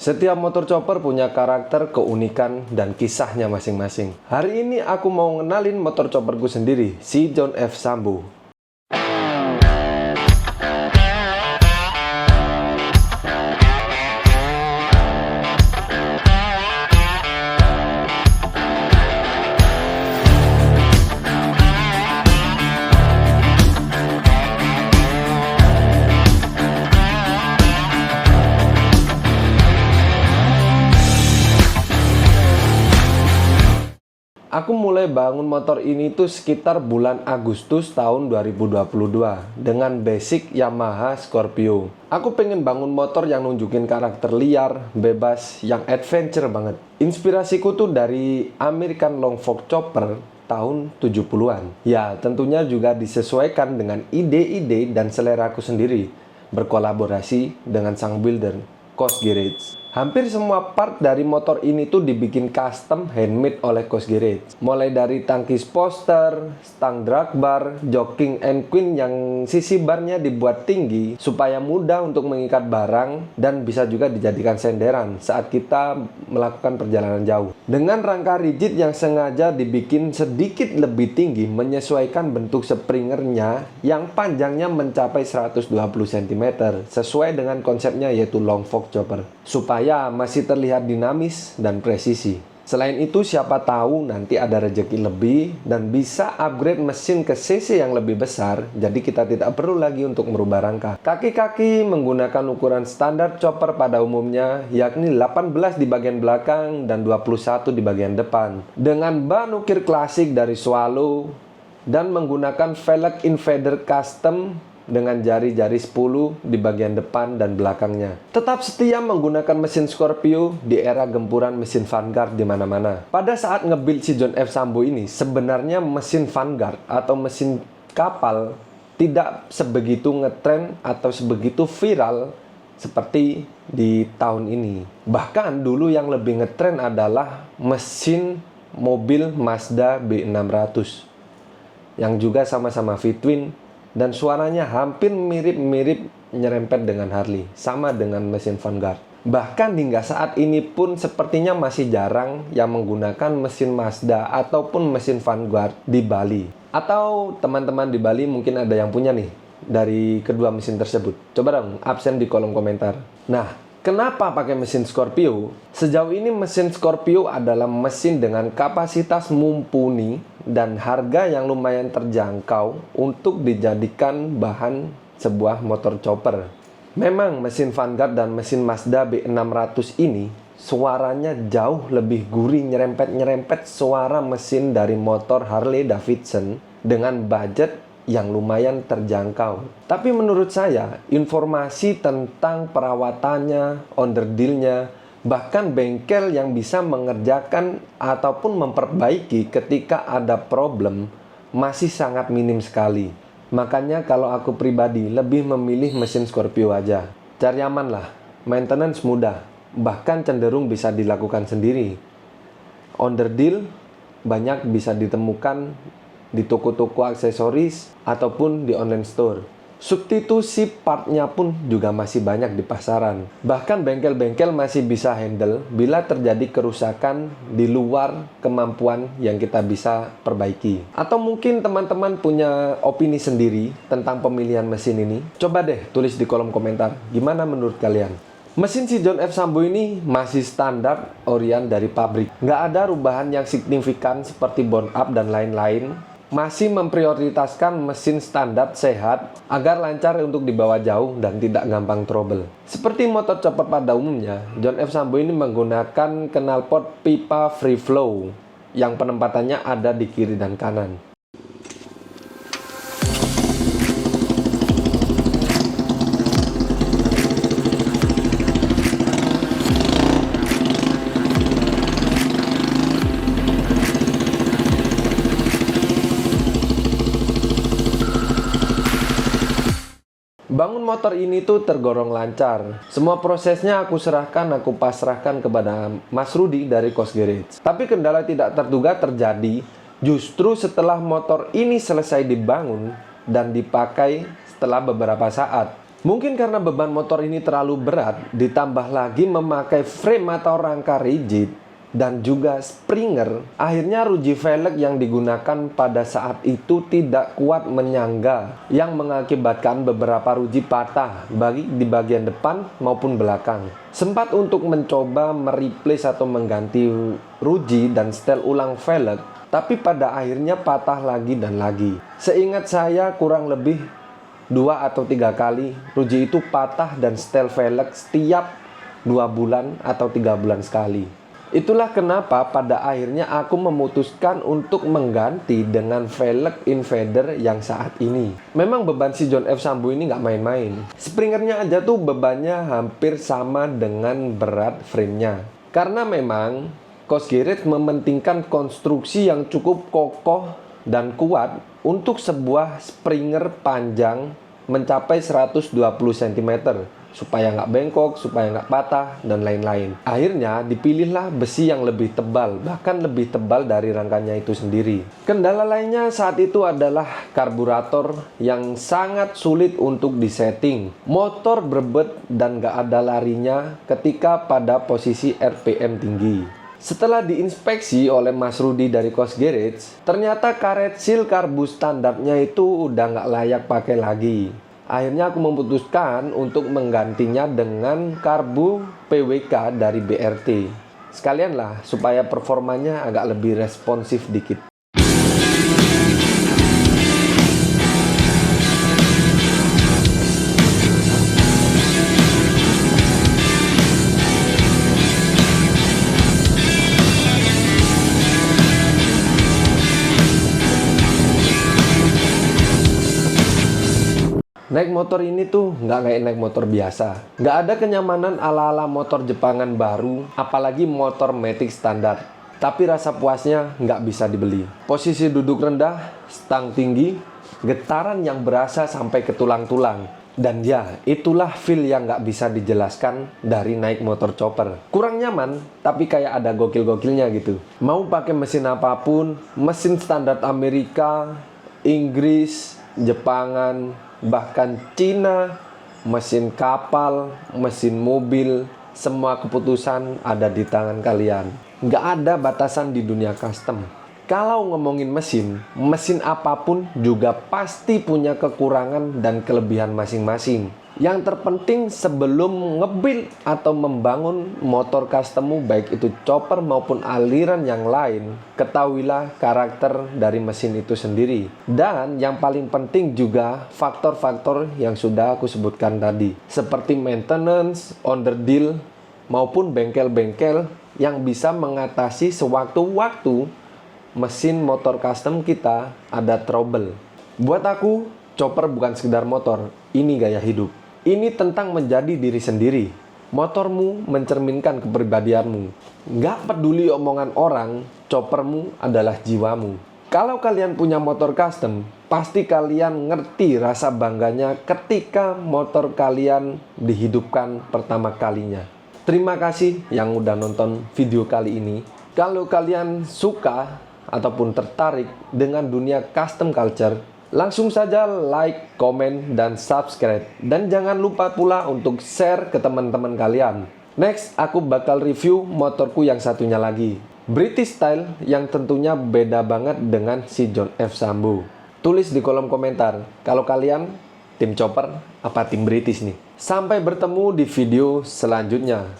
Setiap motor chopper punya karakter, keunikan, dan kisahnya masing-masing. Hari ini aku mau ngenalin motor chopperku sendiri, si John F. Sambo. Aku mulai bangun motor ini tuh sekitar bulan Agustus tahun 2022 dengan basic Yamaha Scorpio. Aku pengen bangun motor yang nunjukin karakter liar, bebas, yang adventure banget. Inspirasiku tuh dari American Long Fork Chopper tahun 70-an. Ya, tentunya juga disesuaikan dengan ide-ide dan selera aku sendiri, berkolaborasi dengan sang builder, Cos Garage. Hampir semua part dari motor ini tuh dibikin custom handmade oleh Cos Garage. Mulai dari tangki sposter, stang drag bar, joking and queen yang sisi barnya dibuat tinggi supaya mudah untuk mengikat barang dan bisa juga dijadikan senderan saat kita melakukan perjalanan jauh. Dengan rangka rigid yang sengaja dibikin sedikit lebih tinggi menyesuaikan bentuk springernya yang panjangnya mencapai 120 cm sesuai dengan konsepnya yaitu long fork chopper. Supaya masih terlihat dinamis dan presisi. Selain itu, siapa tahu nanti ada rezeki lebih dan bisa upgrade mesin ke cc yang lebih besar, jadi kita tidak perlu lagi untuk merubah rangka. Kaki-kaki menggunakan ukuran standar chopper pada umumnya, yakni 18 di bagian belakang dan 21 di bagian depan. Dengan ban ukir klasik dari Swallow dan menggunakan velg invader custom dengan jari-jari 10 di bagian depan dan belakangnya. Tetap setia menggunakan mesin Scorpio di era gempuran mesin Vanguard di mana-mana. Pada saat nge-build si John F. Sambo ini, sebenarnya mesin Vanguard atau mesin kapal tidak sebegitu ngetren atau sebegitu viral seperti di tahun ini. Bahkan dulu yang lebih ngetren adalah mesin mobil Mazda B600 yang juga sama-sama V-twin dan suaranya hampir mirip-mirip nyerempet dengan Harley, sama dengan mesin Vanguard. Bahkan hingga saat ini pun sepertinya masih jarang yang menggunakan mesin Mazda ataupun mesin Vanguard di Bali. Atau teman-teman di Bali mungkin ada yang punya nih dari kedua mesin tersebut. Coba dong absen di kolom komentar. Nah, kenapa pakai mesin Scorpio? Sejauh ini mesin Scorpio adalah mesin dengan kapasitas mumpuni dan harga yang lumayan terjangkau untuk dijadikan bahan sebuah motor chopper. Memang mesin Vanguard dan mesin Mazda B600 ini suaranya jauh lebih gurih, nyerempet-nyerempet suara mesin dari motor Harley Davidson dengan budget yang lumayan terjangkau. Tapi menurut saya, informasi tentang perawatannya, onderdilnya, bahkan bengkel yang bisa mengerjakan ataupun memperbaiki ketika ada problem masih sangat minim sekali. Makanya kalau aku pribadi lebih memilih mesin Scorpio aja. Cari aman lah, maintenance mudah, bahkan cenderung bisa dilakukan sendiri. Onderdil banyak bisa ditemukan di toko-toko aksesoris ataupun di online store. Substitusi partnya pun juga masih banyak di pasaran. Bahkan bengkel-bengkel masih bisa handle bila terjadi kerusakan di luar kemampuan yang kita bisa perbaiki. Atau mungkin teman-teman punya opini sendiri tentang pemilihan mesin ini? Coba deh tulis di kolom komentar, gimana menurut kalian? Mesin si John F. Sambo ini masih standar orian dari pabrik. Nggak ada perubahan yang signifikan seperti bone up dan lain-lain. Masih memprioritaskan mesin standar sehat agar lancar untuk dibawa jauh dan tidak gampang trouble. Seperti motor chopper pada umumnya, John F. Sambo ini menggunakan knalpot pipa free flow yang penempatannya ada di kiri dan kanan. Bangun motor ini tuh tergolong lancar. Semua prosesnya aku pasrahkan kepada Mas Rudi dari Cos Garage. Tapi kendala tidak terduga terjadi justru setelah motor ini selesai dibangun dan dipakai setelah beberapa saat. Mungkin karena beban motor ini terlalu berat, ditambah lagi memakai frame atau rangka rigid, dan juga Springer, akhirnya ruji velg yang digunakan pada saat itu tidak kuat menyangga, yang mengakibatkan beberapa ruji patah baik di bagian depan maupun belakang. Sempat untuk mencoba mereplace atau mengganti ruji dan setel ulang velg, tapi pada akhirnya patah lagi dan lagi. Seingat saya kurang lebih 2 atau 3 kali ruji itu patah dan setel velg setiap 2 bulan atau 3 bulan sekali. Itulah kenapa pada akhirnya aku memutuskan untuk mengganti dengan velg invader yang saat ini. Memang beban si John F. Sambu ini nggak main-main. Springernya aja tuh bebannya hampir sama dengan berat framenya. Karena memang Cosgerex mementingkan konstruksi yang cukup kokoh dan kuat untuk sebuah Springer panjang mencapai 120 cm supaya nggak bengkok, supaya nggak patah, dan lain-lain. Akhirnya dipilihlah besi yang lebih tebal, bahkan lebih tebal dari rangkanya itu sendiri. Kendala lainnya saat itu adalah karburator yang sangat sulit untuk disetting. Motor berbet dan nggak ada larinya ketika pada posisi RPM tinggi. Setelah diinspeksi oleh Mas Rudi dari Cosgerex, ternyata karet seal karbu standarnya itu udah nggak layak pakai lagi. Akhirnya aku memutuskan untuk menggantinya dengan karbu PWK dari BRT. Sekalianlah supaya performanya agak lebih responsif dikit. Naik motor ini tuh nggak kayak naik motor biasa. Nggak ada kenyamanan ala-ala motor Jepangan baru, apalagi motor Matic standar. Tapi rasa puasnya nggak bisa dibeli. Posisi duduk rendah, stang tinggi, getaran yang berasa sampai ke tulang-tulang. Dan ya, itulah feel yang nggak bisa dijelaskan dari naik motor chopper. Kurang nyaman, tapi kayak ada gokil-gokilnya gitu. Mau pakai mesin apapun, mesin standar Amerika, Inggris, Jepangan, bahkan Cina, mesin kapal, mesin mobil, semua keputusan ada di tangan kalian. Nggak ada batasan di dunia custom. Kalau ngomongin mesin apapun juga pasti punya kekurangan dan kelebihan masing-masing. Yang terpenting sebelum nge-build atau membangun motor custommu, baik itu chopper maupun aliran yang lain, ketahuilah karakter dari mesin itu sendiri. Dan yang paling penting juga faktor-faktor yang sudah aku sebutkan tadi, seperti maintenance, underdeal, maupun bengkel-bengkel yang bisa mengatasi sewaktu-waktu mesin motor custom kita ada trouble. Buat aku, chopper bukan sekedar motor, ini gaya hidup. Ini tentang menjadi diri sendiri. Motormu mencerminkan kepribadianmu. Nggak peduli omongan orang, choppermu adalah jiwamu. Kalau kalian punya motor custom, pasti kalian ngerti rasa bangganya ketika motor kalian dihidupkan pertama kalinya. Terima kasih yang udah nonton video kali ini. Kalau kalian suka ataupun tertarik dengan dunia custom culture, langsung saja like, komen, dan subscribe. Dan jangan lupa pula untuk share ke teman-teman kalian. Next, aku bakal review motorku yang satunya lagi. British style yang tentunya beda banget dengan si John F. Sambu. Tulis di kolom komentar, kalau kalian tim chopper apa tim British nih. Sampai bertemu di video selanjutnya.